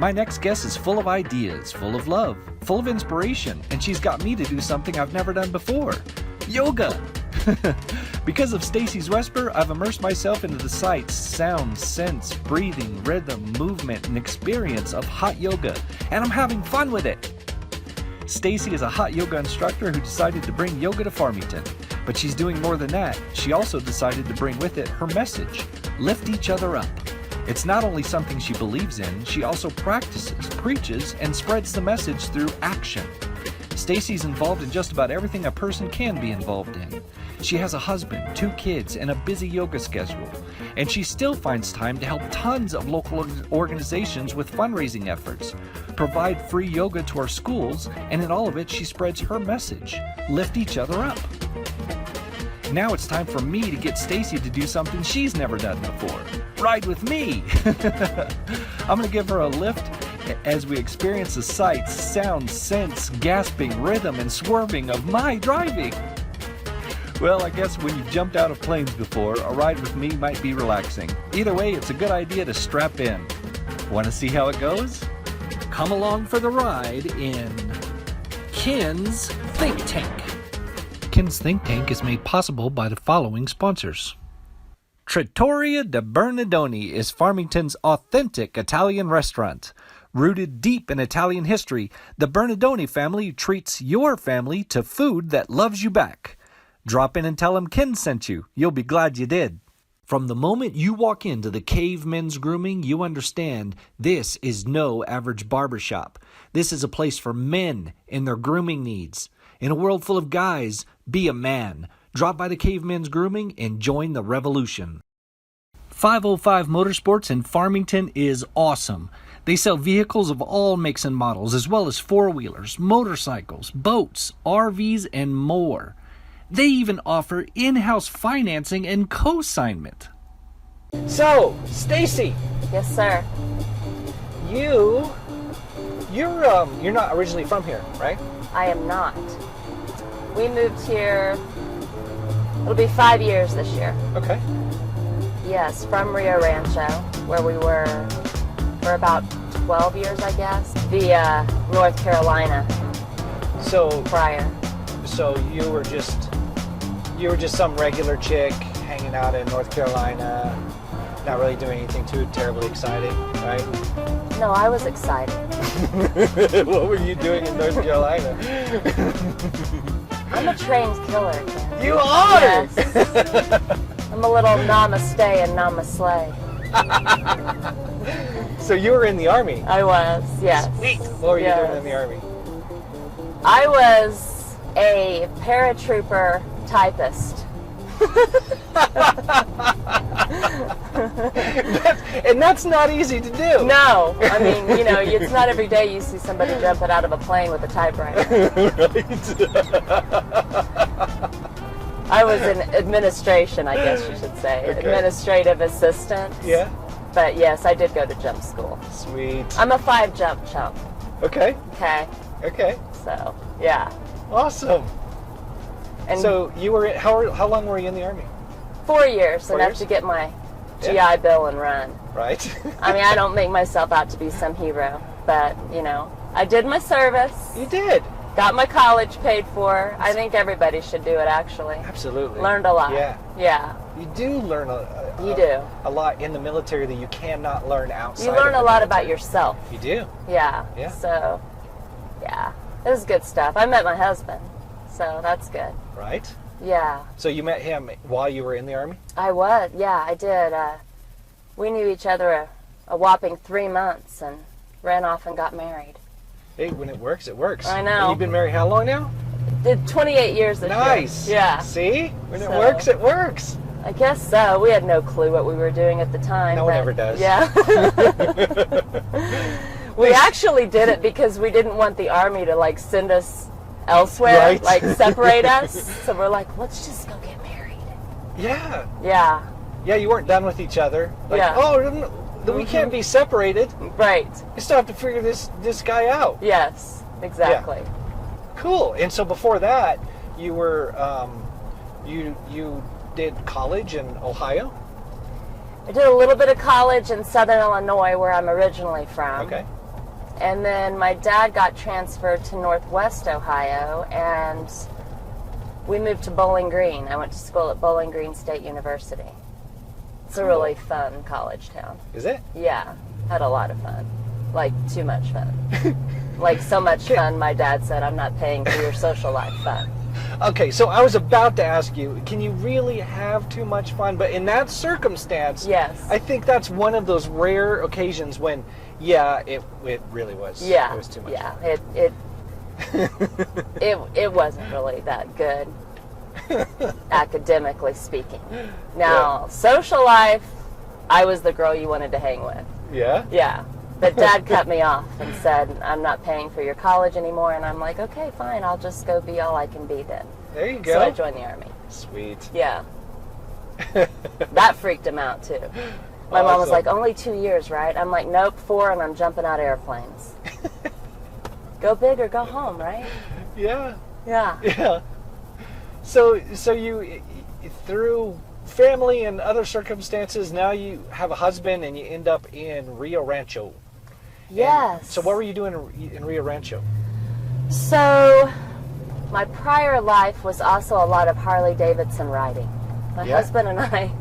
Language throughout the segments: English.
My next guest is full of ideas, full of love, full of inspiration, and she's got me to do something I've never done before. Yoga! Because of Staci Zweschper, I've immersed myself into the sights, sounds, scents, breathing, rhythm, movement, and experience of hot yoga, and I'm having fun with it. Staci is a hot yoga instructor who decided to bring yoga to Farmington, but she's doing more than that. She also decided to bring with it her message, lift each other up. It's not only something she believes in, she also practices, preaches, and spreads the message through action. Staci's involved in just about everything a person can be involved in. She has a husband, 2 kids, and a busy yoga schedule. And she still finds time to help tons of local organizations with fundraising efforts, provide free yoga to our schools, and in all of it, she spreads her message, lift each other up. Now it's time for me to get Staci to do something she's never done before. Ride with me! I'm going to give her a lift as we experience the sights, sounds, scents, gasping, rhythm, and swerving of my driving. Well, I guess when you've jumped out of planes before, a ride with me might be relaxing. Either way, it's a good idea to strap in. Want to see how it goes? Come along for the ride in Ken's Think Tank. Ken's Think Tank is made possible by the following sponsors. Trattoria di Bernardoni is Farmington's authentic Italian restaurant. Rooted deep in Italian history, the Bernardoni family treats your family to food that loves you back. Drop in and tell them Ken sent you. You'll be glad you did. From the moment you walk into the Cave Men's Grooming, you understand this is no average barbershop. This is a place for men and their grooming needs. In a world full of guys, be a man. Drop by the Cave Men's Grooming and join the revolution. 505 Motorsports in Farmington is awesome. They sell vehicles of all makes and models, as well as four-wheelers, motorcycles, boats, RVs, and more. They even offer in-house financing and co-signment. So, Staci. Yes, sir. You're not originally from here, right? I am not. We moved here, it'll be 5 years this year. Okay. Yes, from Rio Rancho, where we were for about 12 years, I guess, via North Carolina. So prior. So you were just some regular chick hanging out in North Carolina, not really doing anything too terribly exciting, right? No, I was excited. What were you doing in North Carolina? I'm a trained killer, Ken. You are! Yes. I'm a little namaste and namaslay. So you were in the Army? I was, yes. Sweet! What were you doing in the Army? I was a paratrooper typist. That's not easy to do. No, I mean, it's not every day you see somebody jumping out of a plane with a typewriter. Right. I was in administration, I guess you should say. Okay. Administrative assistant. Yeah. But yes, I did go to jump school. Sweet. I'm a 5-jump chump. Okay. Okay. So, yeah. Awesome. And so you were how long were you in the Army? 4 years, enough to get my GI Bill and run. Right. I mean, I don't make myself out to be some hero, but, I did my service. You did. Got my college paid for. I think everybody should do it, actually. Absolutely. Learned a lot. Yeah. You do learn a lot in the military that you cannot learn outside. You learn a lot about yourself. You do. Yeah. Yeah. So, it was good stuff. I met my husband, so that's good. Right? Yeah. So you met him while you were in the Army? I did. We knew each other a whopping 3 months and ran off and got married. Hey, when it works, it works. I know. And you've been married how long now? Did 28 years this year. Nice. Yeah. See? When it works, it works. I guess so. We had no clue what we were doing at the time. No one ever does. Yeah. We actually did it because we didn't want the Army to, send us elsewhere, separate us. So we're like, let's just go get married. Yeah. Yeah. Yeah, you weren't done with each other. We can't be separated. Right. You still have to figure this guy out. Yes, exactly. Yeah. Cool. And so before that, you were you did college in Ohio? I did a little bit of college in Southern Illinois, where I'm originally from. Okay. And then my dad got transferred to Northwest Ohio, and we moved to Bowling Green. I went to school at Bowling Green State University. It's a really fun college town. Is it? Yeah, had a lot of fun. Like, too much fun. Like, so much fun, my dad said, I'm not paying for your social life fun. Okay, so I was about to ask you, can you really have too much fun? But in that circumstance, Yes. I think that's one of those rare occasions when, yeah, it really was. Yeah, It was too much yeah, fun. it wasn't really that good, academically speaking. Now, social life, I was the girl you wanted to hang with. Yeah? Yeah. But Dad cut me off and said, I'm not paying for your college anymore. And I'm like, okay, fine, I'll just go be all I can be then. There you go. So I joined the Army. Sweet. Yeah. That freaked him out, too. My mom was Awesome. like, only 2 years, right? I'm like, nope, 4, and I'm jumping out airplanes. Go big or go home, right? Yeah. Yeah. Yeah. So you, through family and other circumstances, now you have a husband and you end up in Rio Rancho. Yes. And so what were you doing in Rio Rancho? So my prior life was also a lot of Harley Davidson riding. My Yeah. husband and I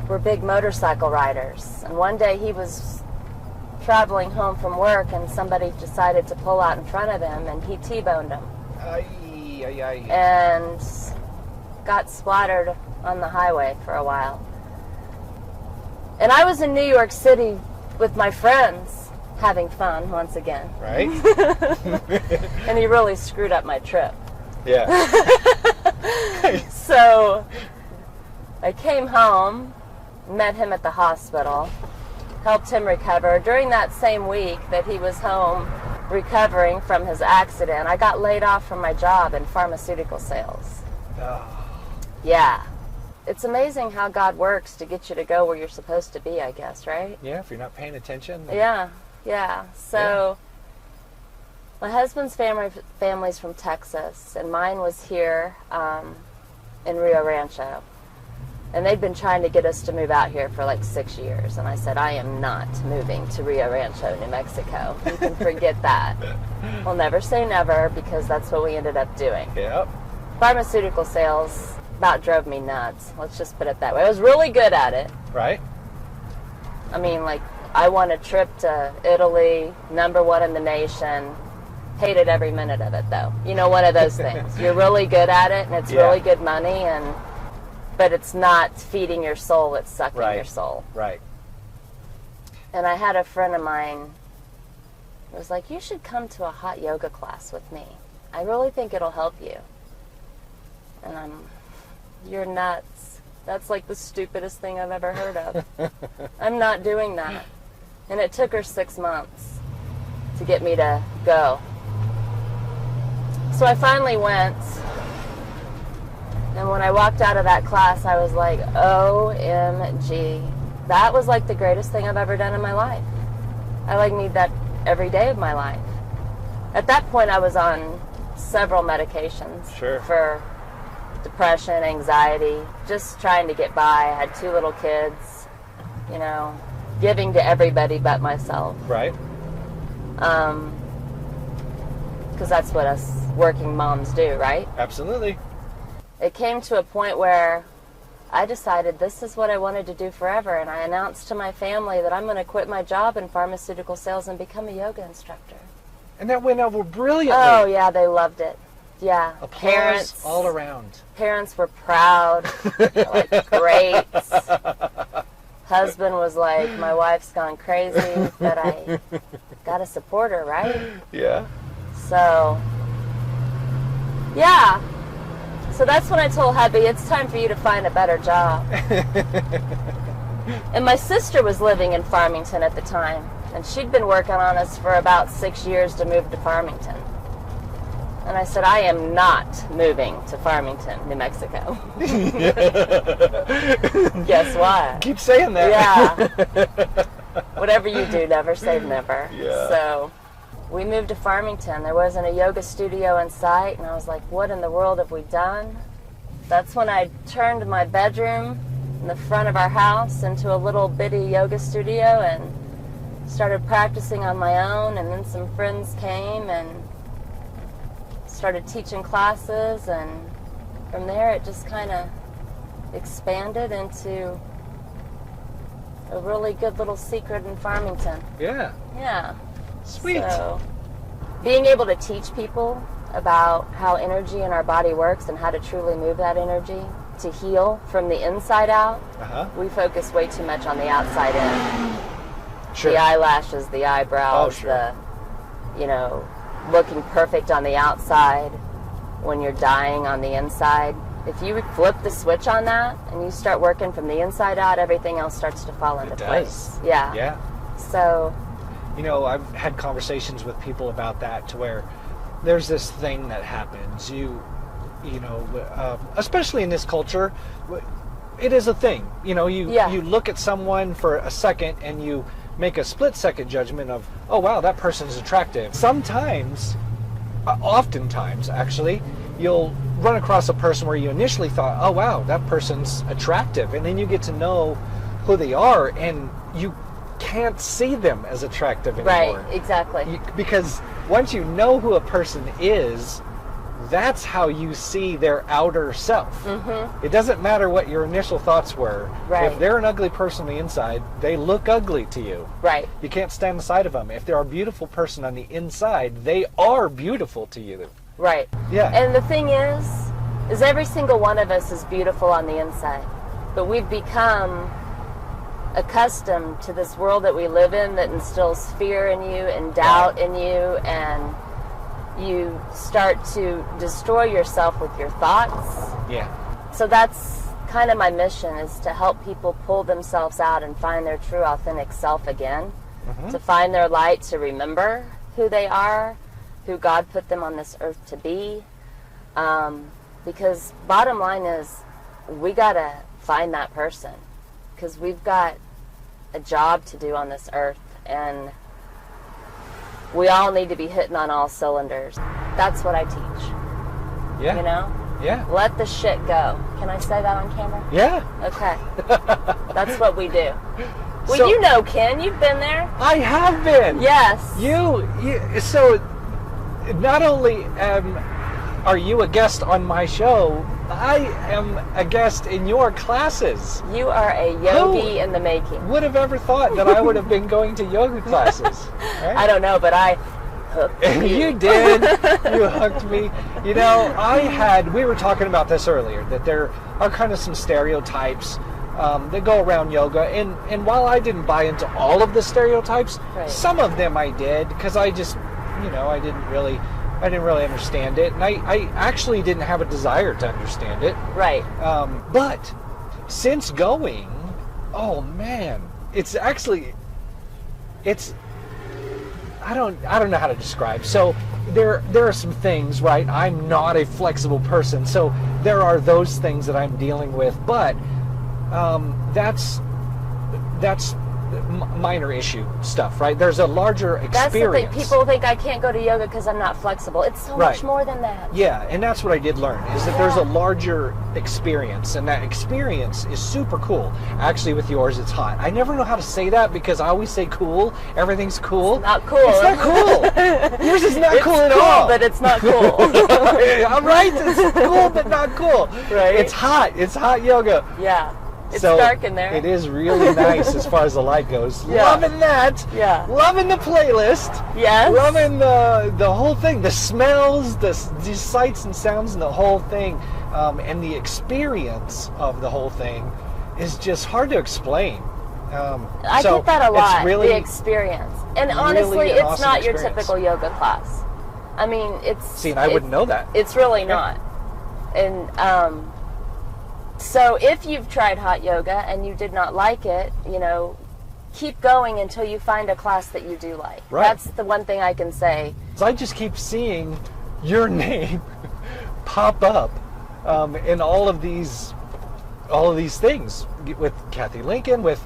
were big motorcycle riders. And one day he was traveling home from work and somebody decided to pull out in front of him and he T-boned him. Ay. And got splattered on the highway for a while. And I was in New York City with my friends having fun once again. Right? And he really screwed up my trip. Yeah. So I came home, met him at the hospital, helped him recover. During that same week that he was home recovering from his accident, I got laid off from my job in pharmaceutical sales. Oh, Yeah. It's amazing how God works to get you to go where you're supposed to be, I guess, right? yeah, if you're not paying attention. Yeah. So my husband's family's from Texas, and mine was here in Rio Rancho. And they'd been trying to get us to move out here for like 6 years. And I said, I am not moving to Rio Rancho, New Mexico. You can forget that. We'll never say never, because that's what we ended up doing. Yep. Pharmaceutical sales about drove me nuts. Let's just put it that way. I was really good at it. Right? I mean, like, I won a trip to Italy, #1 in the nation. Hated every minute of it, though. You know, one of those things. You're really good at it, and it's Yeah. really good money, but it's not feeding your soul, it's sucking Right. your soul. Right. And I had a friend of mine who was like, you should come to a hot yoga class with me. I really think it'll help you. And you're nuts. That's like the stupidest thing I've ever heard of. I'm not doing that. And it took her 6 months to get me to go. So I finally went. And when I walked out of that class, I was like, OMG. That was like the greatest thing I've ever done in my life. I like need that every day of my life. At that point, I was on several medications. Sure. For depression, anxiety, just trying to get by. I had 2 little kids, you know, giving to everybody but myself. Right. Because that's what us working moms do, right? Absolutely. It came to a point where I decided this is what I wanted to do forever, and I announced to my family that I'm going to quit my job in pharmaceutical sales and become a yoga instructor. And that went over brilliantly. Oh, yeah, they loved it. Yeah. Applause all around. Parents were proud. They're like, great. Husband was like, my wife's gone crazy, but I got to support her, right? Yeah. So, yeah. So that's when I told hubby, it's time for you to find a better job. And my sister was living in Farmington at the time, and she'd been working on us for about 6 years to move to Farmington. And I said, I am not moving to Farmington, New Mexico. Guess what? Keep saying that. Yeah. Whatever you do, never say never. Yeah. So we moved to Farmington. There wasn't a yoga studio in sight, and I was like, what in the world have we done? That's when I turned my bedroom in the front of our house into a little bitty yoga studio, and started practicing on my own, and then some friends came and started teaching classes, and from there it just kind of expanded into a really good little secret in Farmington. Yeah. Yeah. Sweet. So, being able to teach people about how energy in our body works and how to truly move that energy to heal from the inside out, we focus way too much on the outside in. Sure. The eyelashes, the eyebrows, sure. Looking perfect on the outside when you're dying on the inside. If you flip the switch on that and you start working from the inside out, everything else starts to fall into place. Yeah. Yeah. So, I've had conversations with people about that, to where there's this thing that happens. Especially in this culture, it is a thing. You look at someone for a second and you make a split-second judgment of, oh wow, that person's attractive. Sometimes, oftentimes actually, you'll run across a person where you initially thought, oh wow, that person's attractive, and then you get to know who they are, and you can't see them as attractive anymore. Right, exactly. Because once you know who a person is, that's how you see their outer self. Mm-hmm. It doesn't matter what your initial thoughts were. Right. If they're an ugly person on the inside, they look ugly to you. Right. You can't stand the sight of them. If they're a beautiful person on the inside, they are beautiful to you. Right. Yeah. And the thing is every single one of us is beautiful on the inside. But we've become accustomed to this world that we live in that instills fear in you and doubt in you, and you start to destroy yourself with your thoughts. Yeah. So that's kind of my mission, is to help people pull themselves out and find their true, authentic self again, to find their light, to remember who they are, who God put them on this earth to be. Because bottom line is, we got to find that person, because we've got a job to do on this earth, and we all need to be hitting on all cylinders. That's what I teach. Yeah. Yeah. Let the shit go. Can I say that on camera? Yeah. Okay. That's what we do. Well, Ken, you've been there. I have been. Yes. So not only are you a guest on my show, I am a guest in your classes. You are a yogi in the making. Would have ever thought that I would have been going to yoga classes? Right? I don't know, but I hooked you. You did. You hooked me. We were talking about this earlier, that there are kind of some stereotypes that go around yoga, and while I didn't buy into all of the stereotypes, some of them I did, because I just, I didn't really understand it, and I actually didn't have a desire to understand it. Right. But since going, oh man, I don't know how to describe. So there are some things, right? I'm not a flexible person, so there are those things that I'm dealing with, but that's minor issue stuff, right? There's a larger experience. That's the thing. People think I can't go to yoga because I'm not flexible. It's so much more than that. Yeah, and that's what I did learn, is that there's a larger experience, and that experience is super cool. Actually, with yours, it's hot. I never know how to say that, because I always say cool. Everything's cool. It's not cool. It's not cool. Yours is not cool at all. But it's not cool. I'm right. It's cool, but not cool. Right. It's hot. It's hot yoga. Yeah. It's dark in there. It is really nice as far as the light goes. Yeah. Loving that. Yeah. Loving the playlist. Yes. Loving the whole thing. The smells, the sights and sounds, and the whole thing. And the experience of the whole thing is just hard to explain. I get that a lot, the experience. And honestly, really it's awesome not your experience. typical yoga class. I mean, it's... See, and I wouldn't know that. It's really not. And so if you've tried hot yoga and you did not like it, keep going until you find a class that you do like. Right. That's the one thing I can say. So I just keep seeing your name pop up in all of these things, with Kathy Lincoln, with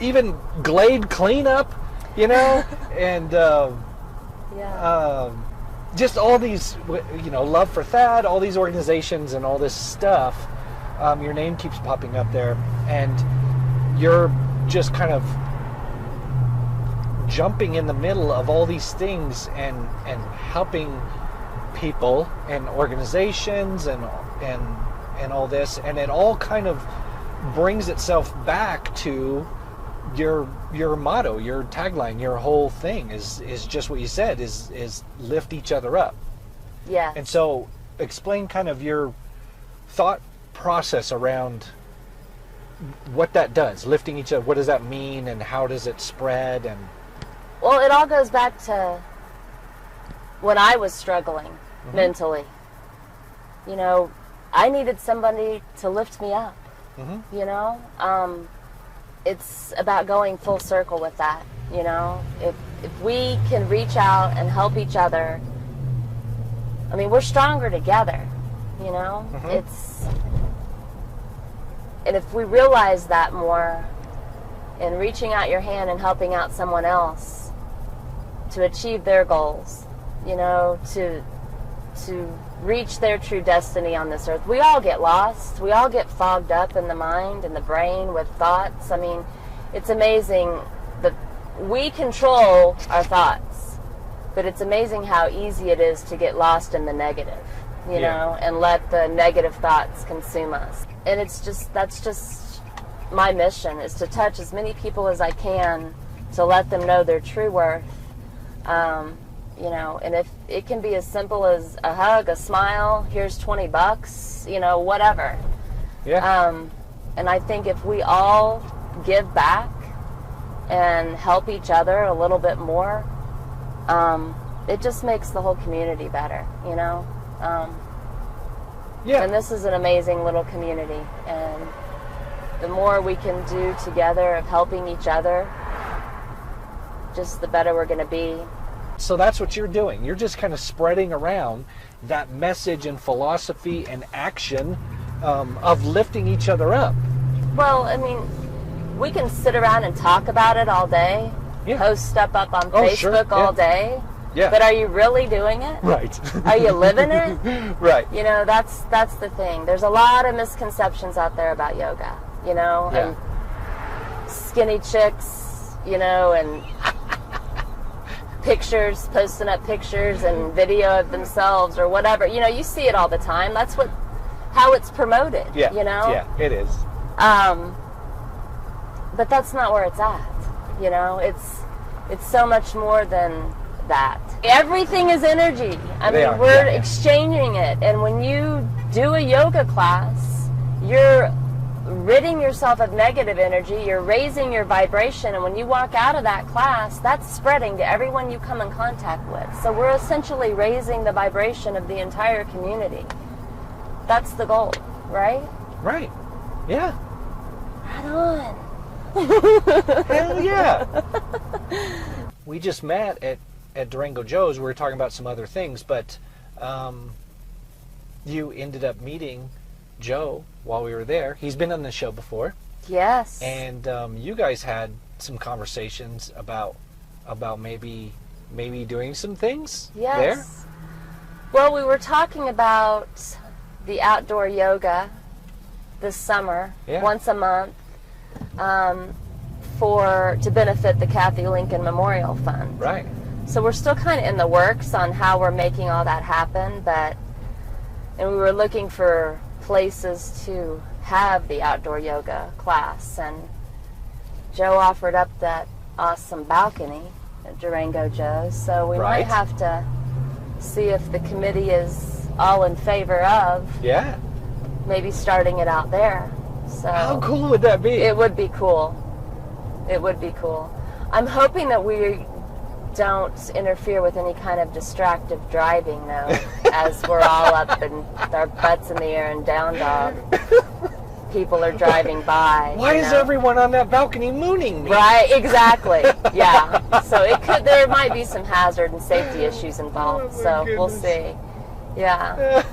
even Glade Cleanup, and just all these, Love for Thad, all these organizations and all this stuff. Your name keeps popping up there, and you're just kind of jumping in the middle of all these things and helping people and organizations and all this, and it all kind of brings itself back to your motto, your tagline, your whole thing is just what you said, is lift each other up. Yeah. And so explain kind of your thought process around what that does, lifting each other. What does that mean, and how does it spread? And well, it all goes back to when I was struggling mentally. You know, I needed somebody to lift me up. You know, it's about going full circle with that. You know, if we can reach out and help each other, I mean, we're stronger together. You know, and if we realize that more, in reaching out your hand and helping out someone else to achieve their goals, you know, to reach their true destiny on this earth. We all get lost. We all get fogged up in the mind and the brain with thoughts. I mean, it's amazing that we control our thoughts, but it's amazing how easy it is to get lost in the negative, you know, and let the negative thoughts consume us. And that's just my mission, is to touch as many people as I can to let them know their true worth. You know, and if it can be as simple as a hug, a smile, here's $20, you know, whatever. Yeah. And I think if we all give back and help each other a little bit more, it just makes the whole community better, you know. And this is an amazing little community, and the more we can do together of helping each other, just the better we're going to be. So that's what you're doing. You're just kind of spreading around that message and philosophy and action of lifting each other up. Well, I mean, we can sit around and talk about it all day, post stuff up on Facebook all day. Yeah. But are you really doing it? Right. Are you living it? Right. You know, that's the thing. There's a lot of misconceptions out there about yoga, you know, and skinny chicks, you know, and pictures, posting up pictures and video of themselves or whatever. You know, you see it all the time. That's how it's promoted, you know? Yeah, it is. But that's not where it's at, you know? It's so much more than that. Everything is energy. I mean, we're exchanging it. And when you do a yoga class, you're ridding yourself of negative energy, you're raising your vibration, and when you walk out of that class, that's spreading to everyone you come in contact with. So we're essentially raising the vibration of the entire community. That's the goal, right? Right. Yeah. Right on. Hell yeah. We just met at Durango Joe's. We were talking about some other things, but you ended up meeting Joe while we were there. He's been on the show before. Yes. And you guys had some conversations about maybe doing some things there. Well, we were talking about the outdoor yoga this summer, once a month, to benefit the Kathy Lincoln Memorial Fund. Right. So we're still kind of in the works on how we're making all that happen, and we were looking for places to have the outdoor yoga class, and Joe offered up that awesome balcony at Durango Joe's, so we might have to see if the committee is all in favor of maybe starting it out there. So how cool would that be? It would be cool. It would be cool. I'm hoping that we don't interfere with any kind of distractive driving, though, as we're all up and with our butts in the air and down dog. People are driving by. Why is everyone on that balcony mooning me? Right, exactly. Yeah. So there might be some hazard and safety issues involved. So we'll see. Yeah.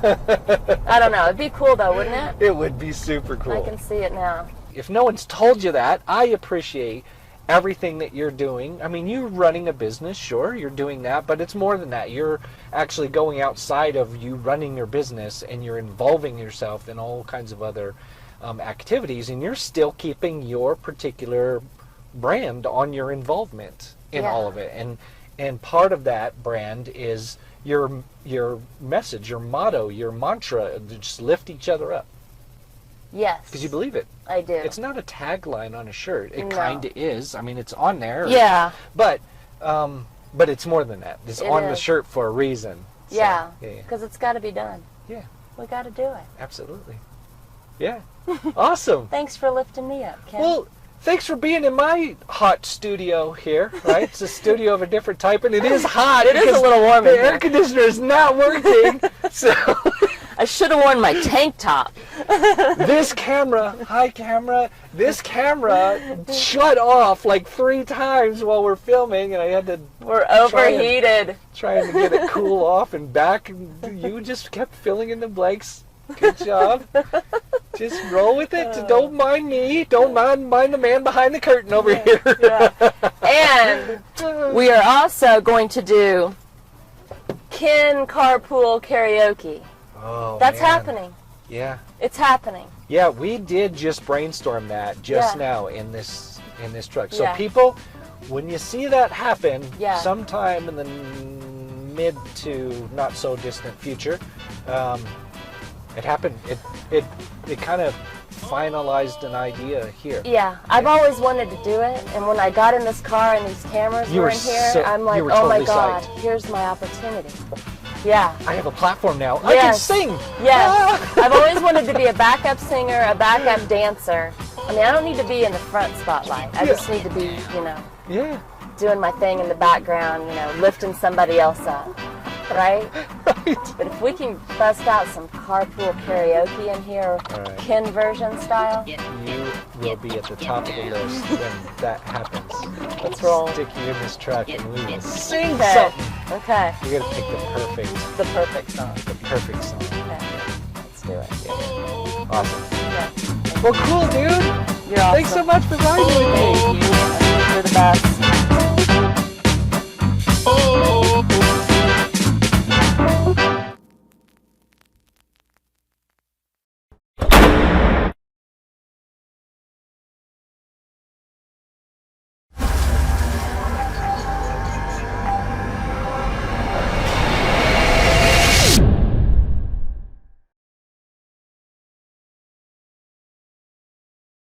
I don't know. It'd be cool though, wouldn't it? It would be super cool. I can see it now. If no one's told you that, I appreciate everything that you're doing. I mean, you're running a business, sure, you're doing that, but it's more than that. You're actually going outside of you running your business, and you're involving yourself in all kinds of other activities, and you're still keeping your particular brand on your involvement. in Yeah. all of it, and part of that brand is your message, your motto, your mantra, just lift each other up, Yes. because you believe it. I do. It's not a tagline on a shirt. It No. kind of is. I mean, it's on there. Yeah. But it's more than that. It's It on the is. shirt for a reason. So, Yeah. yeah. Because it's got to be done. Yeah. We got to do it. Absolutely. Yeah. Awesome. Thanks for lifting me up, Ken. Well, thanks for being in my hot studio here, right? It's a studio of a different type, and it is hot. It is because a little warm The in here. air conditioner is not working. So I should have worn my tank top. this camera shut off like 3 times while we're filming, and I had to We're overheated. trying to get it cool off and back, and you just kept filling in the blanks. Good job. Just roll with it. Don't mind me. Don't mind the man behind the curtain over here. Yeah. And we are also going to do Ken Carpool Karaoke. Oh, That's man. happening. Yeah. It's happening. Yeah, we did just brainstorm that just Yeah. now in this truck. So Yeah. people, when you see that happen Yeah. sometime in the mid to not so distant future, it happened. It kind of finalized an idea here. Yeah, I've always wanted to do it, and when I got in this car and these cameras You were were in here, so- I'm like, you were oh my totally God, psyched. here's my opportunity. Yeah. I have a platform now. I can Yes. sing. Yes. Ah! I've always wanted to be a backup singer, a backup dancer. I mean, I don't need to be in the front spotlight. I just need to be, Yeah. doing my thing in the background, lifting somebody else up. Right? Right. But if we can bust out some carpool karaoke in here, All right. Ken version style, You will be at the top of the list when that happens. let's roll. Stick you in this truck and we will sing Okay. something. Okay. You gotta pick The perfect song. the perfect song. Okay. Let's do it. Yeah. Awesome. Yeah. Well, cool, dude. You're awesome. Thanks so much for riding with me. Thank you. You're the best.